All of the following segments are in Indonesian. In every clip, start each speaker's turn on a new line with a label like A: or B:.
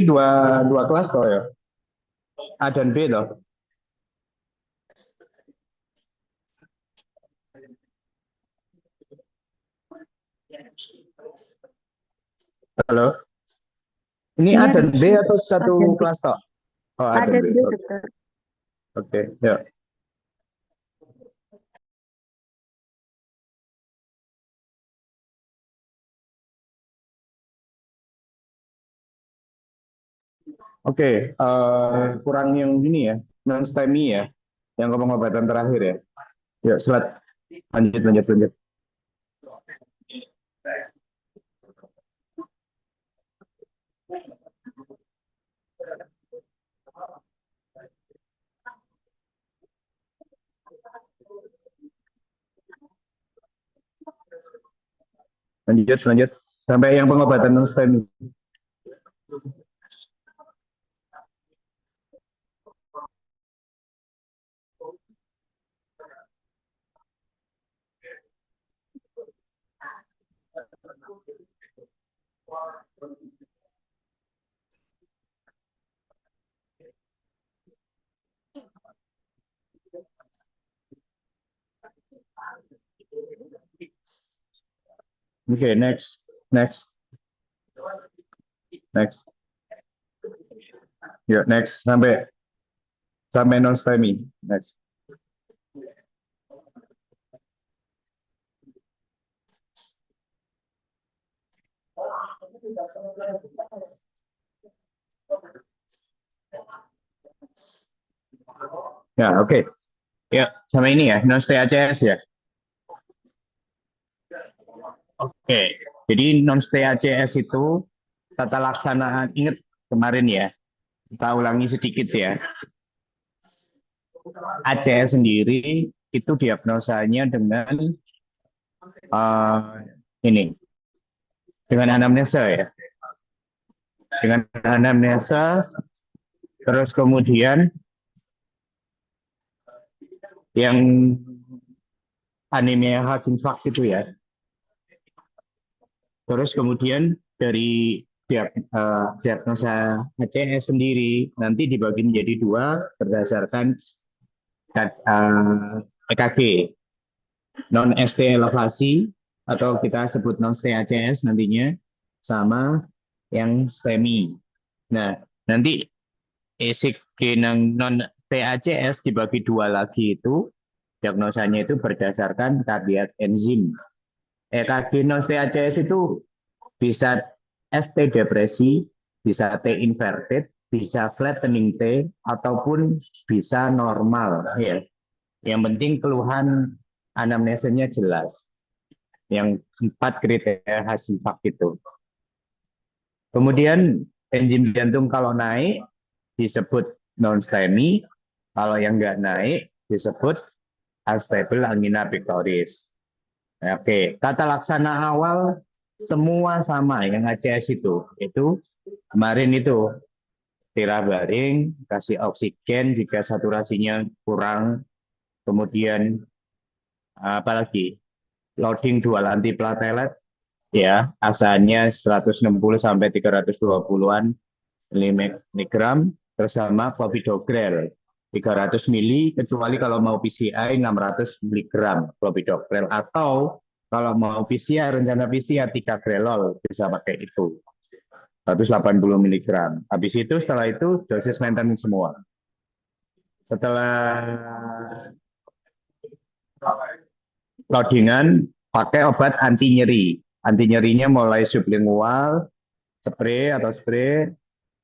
A: dua dua kelas toh ya. A dan B loh. Halo. Ini A
B: Iya,
A: dan B
B: dokter.
A: atau
B: A
A: satu
B: dan B.
A: kelas toh? Oh, A
B: A
A: dan
B: dan
A: B.
B: B,
A: Oke,
B: dokter.
A: oke. Ya. Oke, kurang yang ini ya, non STEMI ya, yang pengobatan terakhir ya. Yuk, selat. Lanjut, lanjut, lanjut. Lanjut, lanjut. Sampai yang pengobatan non STEMI. Oke, next, next, next. Yuk, next. Sampai sampai non STEMI. Next. Ya, oke. Ya, sama ini ya, non THCS ya. Oke. Jadi non THCS itu tata laksanaan, ingat kemarin ya, kita ulangi sedikit ya. ACS sendiri itu diagnosanya dengan uh, ini, dengan anamnesa ya, dengan anamnesa, terus kemudian yang anemia khas infak itu ya, terus kemudian dari diagnosa ACS sendiri nanti dibagi menjadi dua berdasarkan EKG, non ST elevasi atau kita sebut non ST-ACS nantinya, sama yang STEMI. Nah, nanti ECG non TACS dibagi dua lagi itu, diagnosanya itu berdasarkan cardiac enzim. EKG non TACS itu bisa ST depresi, bisa T inverted, bisa flattening T, ataupun bisa normal ya. Yang penting keluhan anamnesanya jelas. Yang 4 kriteria khas infak itu. Kemudian enzim jantung kalau naik disebut non-STEMI, kalau yang nggak naik disebut unstable angina pectoris. Oke, tata laksana awal semua sama yang ACS itu kemarin itu tirabaring, kasih oksigen jika saturasinya kurang, kemudian apalagi loading dual antiplatelet ya, asalnya 160 sampai 320-an miligram bersama clopidogrel 300 mili, kecuali kalau mau PCI 600 miligram clopidogrel, atau kalau mau PCR, rencana PCR ticagrelol bisa pakai itu 180 miligram. Habis itu setelah itu dosis maintenance semua. Setelah loadingan pakai obat anti nyeri. Anti nyerinya mulai sublingual, spray,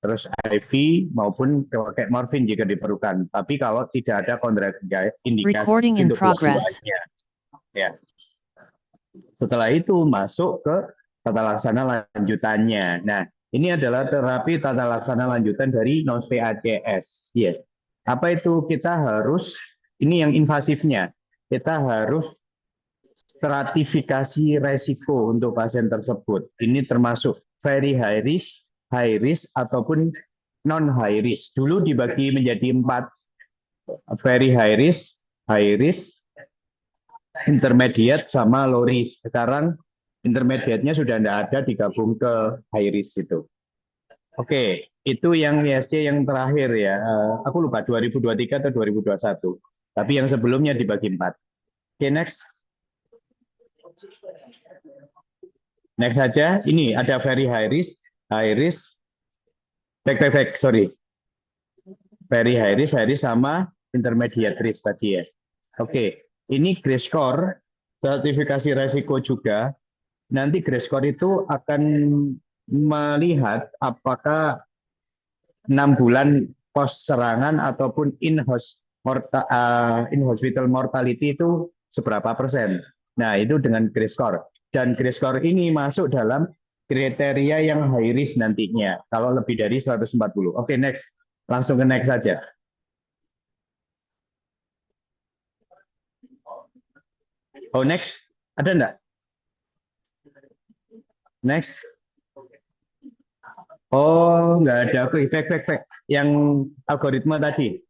A: terus IV maupun pakai morfin jika diperlukan. Tapi kalau tidak ada
C: Recording
A: kontraindikasi
C: in
A: untuk
C: progress.
A: dua-duanya, ya. Setelah itu masuk ke tata laksana lanjutannya. Nah, ini adalah terapi tata laksana lanjutan dari non-TACS. Ya. Apa itu? Kita harus, ini yang invasifnya, kita harus stratifikasi resiko untuk pasien tersebut. Ini termasuk very high risk ataupun non high risk. Dulu dibagi menjadi 4, very high risk, intermediate sama low risk. Sekarang intermediate-nya sudah tidak ada, digabung ke high risk itu. Oke, itu yang ISC yang terakhir ya. Aku lupa 2023 atau 2021. Tapi yang sebelumnya dibagi 4. Oke, next. Next saja. Ini ada very high risk, sorry. Very high risk sama intermediate risk tadi ya. Oke, ini GRACE score, sertifikasi resiko juga. Nanti GRACE score itu akan melihat apakah 6 bulan post serangan ataupun in hospital mortality itu seberapa persen. Nah, itu dengan GRACE score. Dan GRACE score ini masuk dalam kriteria yang high risk nantinya kalau lebih dari 140. Oke, next. Langsung ke next saja. Oh, next. Ada enggak? Next. Oh, enggak ada. Oke, back. Yang algoritma tadi.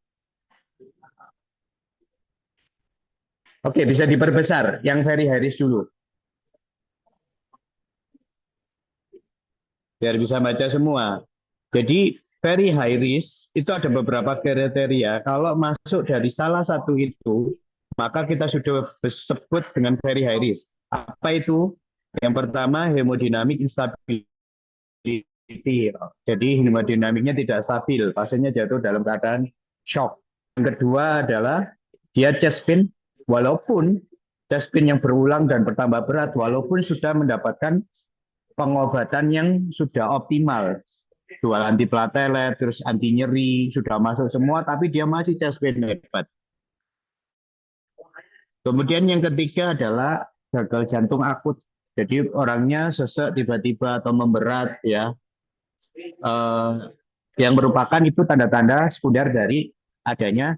A: Oke, bisa diperbesar. Yang very high risk dulu. Biar bisa baca semua. Jadi, very high risk itu ada beberapa kriteria. Kalau masuk dari salah satu itu, maka kita sudah sebut dengan very high risk. Apa itu? Yang pertama, hemodinamik instability. Jadi hemodinamiknya tidak stabil, pasiennya jatuh dalam keadaan shock. Yang kedua adalah dia chest pain, walaupun chest pain yang berulang dan bertambah berat, walaupun sudah mendapatkan pengobatan yang sudah optimal, dual antiplatelet, terus anti nyeri, sudah masuk semua, tapi dia masih chest pain hebat. Kemudian yang ketiga adalah gagal jantung akut. Jadi orangnya sesek tiba-tiba atau memberat ya, yang merupakan itu tanda-tanda sekunder dari adanya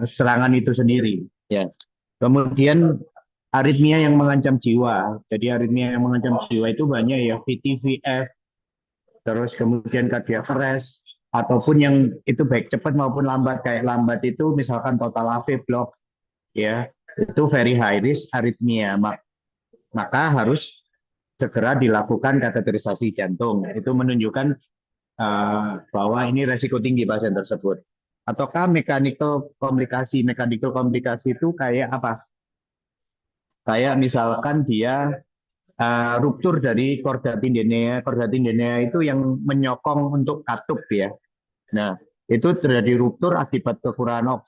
A: serangan itu sendiri. Ya. Kemudian aritmia yang mengancam jiwa. Jadi aritmia yang mengancam jiwa itu banyak ya, VT-VF, terus kemudian cardiac arrest, ataupun yang itu baik cepat maupun lambat. Kayak lambat itu misalkan total AV block, ya itu very high risk aritmia. Maka harus segera dilakukan kateterisasi jantung. Itu menunjukkan bahwa ini resiko tinggi pasien tersebut. Ataukah mechanical komplikasi itu kayak apa? Kayak misalkan dia ruptur dari korda tendinea itu yang menyokong untuk katup ya. Nah, itu terjadi ruptur akibat kekurangan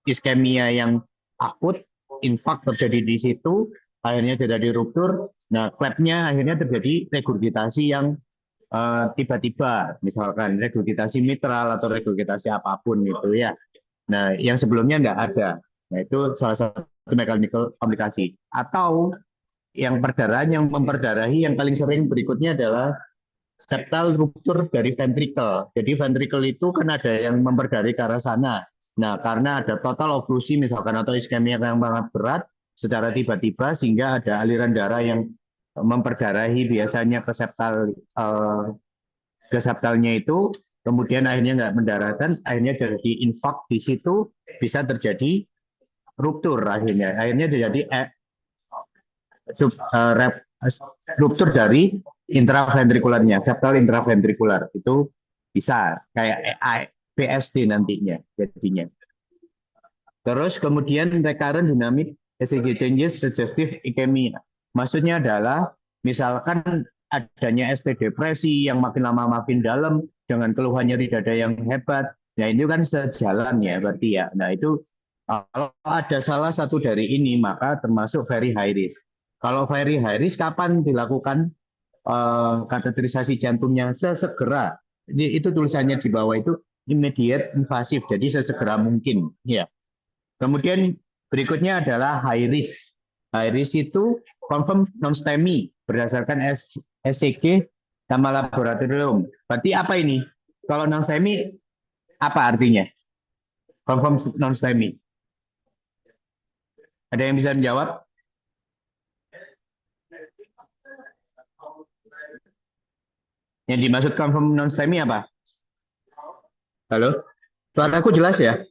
A: iskemia yang akut, infak terjadi di situ, akhirnya terjadi ruptur. Nah, klapnya akhirnya terjadi regurgitasi yang tiba-tiba, misalkan regurgitasi mitral atau regurgitasi apapun gitu ya. Nah, yang sebelumnya nggak ada. Nah, itu salah satu mechanical komplikasi. Atau yang perdarahan yang memperdarahi yang paling sering berikutnya adalah septal ruptur dari ventricle. Jadi ventricle itu kan ada yang memperdarahi ke arah sana. Nah, karena ada total oklusi misalkan atau iskemia yang sangat berat secara tiba-tiba sehingga ada aliran darah yang memperdarahi biasanya ke septalnya itu, kemudian akhirnya nggak mendaratan, akhirnya jadi infak di situ, bisa terjadi ruptur akhirnya terjadi ruptur dari intraventrikularnya, septal intraventrikular itu bisa kayak PSD nantinya jadinya. Terus kemudian recurrent dynamic ECG changes suggestive ischemia. Maksudnya adalah misalkan adanya ST depresi yang makin lama makin dalam dengan keluhan nyeri dada yang hebat. Nah, itu kan sejalan ya berarti ya. Nah, itu kalau ada salah satu dari ini maka termasuk very high risk. Kalau very high risk kapan dilakukan kateterisasi jantungnya? Sesegera. Itu tulisannya di bawah itu immediate invasive. Jadi sesegera mungkin ya. Kemudian berikutnya adalah high risk. High risk itu confirm non-STEMI berdasarkan SCG sama laboratorium. Berarti apa ini? Kalau non-STEMI apa artinya? Confirm non-STEMI. Ada yang bisa menjawab? Yang dimaksud confirm non-STEMI apa? Halo? Suaraku jelas ya?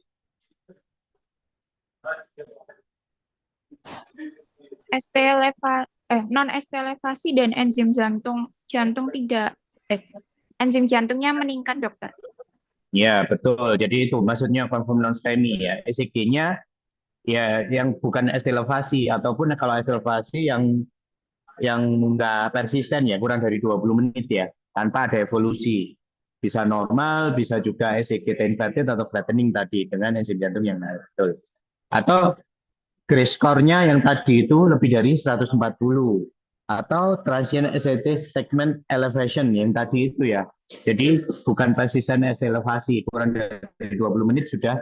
B: non ST elevasi dan enzim jantung tidak enzim jantungnya meningkat, dokter.
A: Ya, betul. Jadi itu maksudnya confirmed non-STEMI ya. ECG-nya ya yang bukan ST elevasi, ataupun kalau ST elevasi yang nggak persisten ya, kurang dari 20 menit ya, tanpa ada evolusi. Bisa normal, bisa juga ECG inverted atau flattening tadi dengan enzim jantung yang naik. Betul. Atau Grace score-nya yang tadi itu lebih dari 140, atau transient ST segment elevation yang tadi itu ya. Jadi bukan persisten ST elevasi, kurang dari 20 menit sudah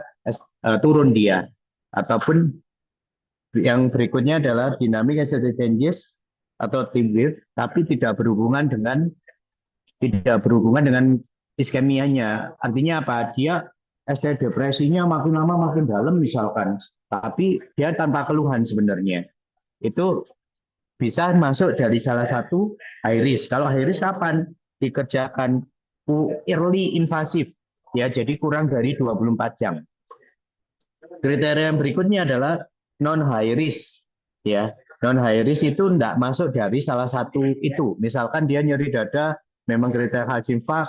A: turun dia. Ataupun yang berikutnya adalah dynamic ST changes atau T wave, tapi tidak berhubungan dengan iskemianya. Artinya apa? Dia ST depresinya makin lama makin dalam misalkan, tapi dia tanpa keluhan sebenarnya. Itu bisa masuk dari salah satu high risk. Kalau high risk kapan dikerjakan? Early invasive ya, jadi kurang dari 24 jam. Kriteria yang berikutnya adalah non high risk ya. Non high risk itu tidak masuk dari salah satu itu. Misalkan dia nyeri dada, memang kriteria Hashim-Fah,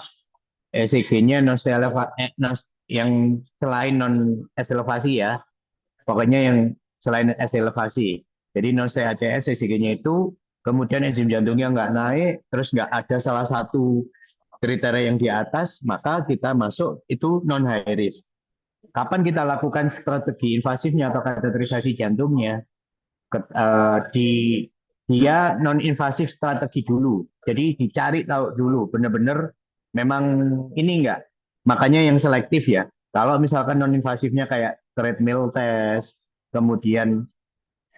A: ECG-nya yang selain non elevasi ya. Pokoknya yang selain elevasi. Jadi non CACS ECG-nya itu, kemudian enzim jantungnya nggak naik, terus nggak ada salah satu kriteria yang di atas, maka kita masuk itu non high risk. Kapan kita lakukan strategi invasifnya atau kateterisasi jantungnya? Dia non invasif strategi dulu. Jadi dicari tahu dulu benar-benar memang ini enggak. Makanya yang selektif ya. Kalau misalkan non invasifnya kayak treadmill test, kemudian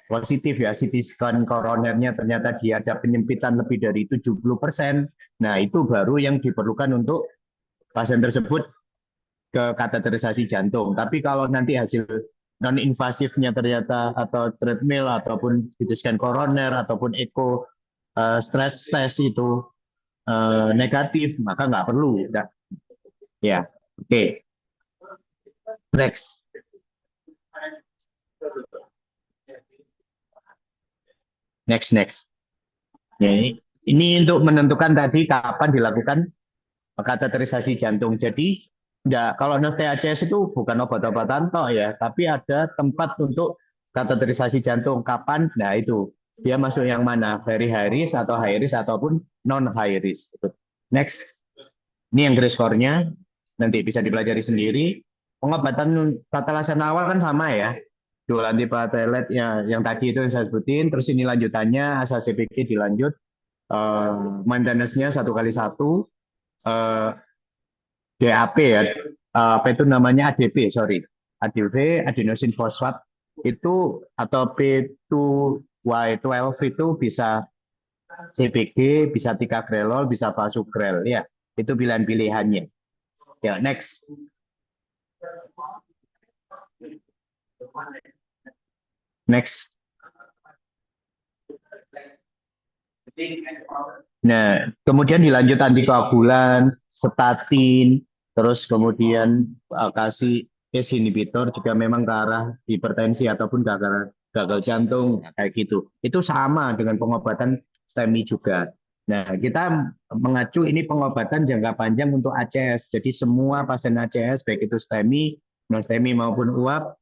A: positif ya CT scan koronernya ternyata dia ada penyempitan lebih dari 70%. Nah, itu baru yang diperlukan untuk pasien tersebut ke kateterisasi jantung. Tapi kalau nanti hasil non invasifnya ternyata atau treadmill ataupun CT scan koroner ataupun echo stretch test itu negatif, maka nggak perlu. Ya, oke. Next. Next. Ya, ini untuk menentukan tadi kapan dilakukan kateterisasi jantung. Jadi kalau THCS itu bukan obat-obatan toh ya, tapi ada tempat untuk kateterisasi jantung. Kapan? Nah itu dia masuk yang mana? Very high risk atau high risk ataupun non high risk. Next. Ini yang Grace score-nya. Nanti bisa dipelajari sendiri. Pengobatan tata laksana awal kan sama ya. Dual antiplatelet ya, yang tadi itu yang saya sebutin. Terus ini lanjutannya asal CPK dilanjut. Maintenance-nya 1x1. DAP ya, apa itu namanya ADP, sorry. ADP, adenosine fosfat itu atau P2Y12 itu bisa CPG, bisa ticagrelol, bisa fasugrel ya. Itu pilihan-pilihannya. Ya, next. Next. Nah, kemudian dilanjut antikoagulan, statin, terus kemudian kasih ACE inhibitor jika memang ke arah hipertensi ataupun ke arah gagal jantung, kayak gitu. Itu sama dengan pengobatan STEMI juga. Nah, kita mengacu ini pengobatan jangka panjang untuk ACS. Jadi semua pasien ACS, baik itu STEMI, non STEMI maupun UAP,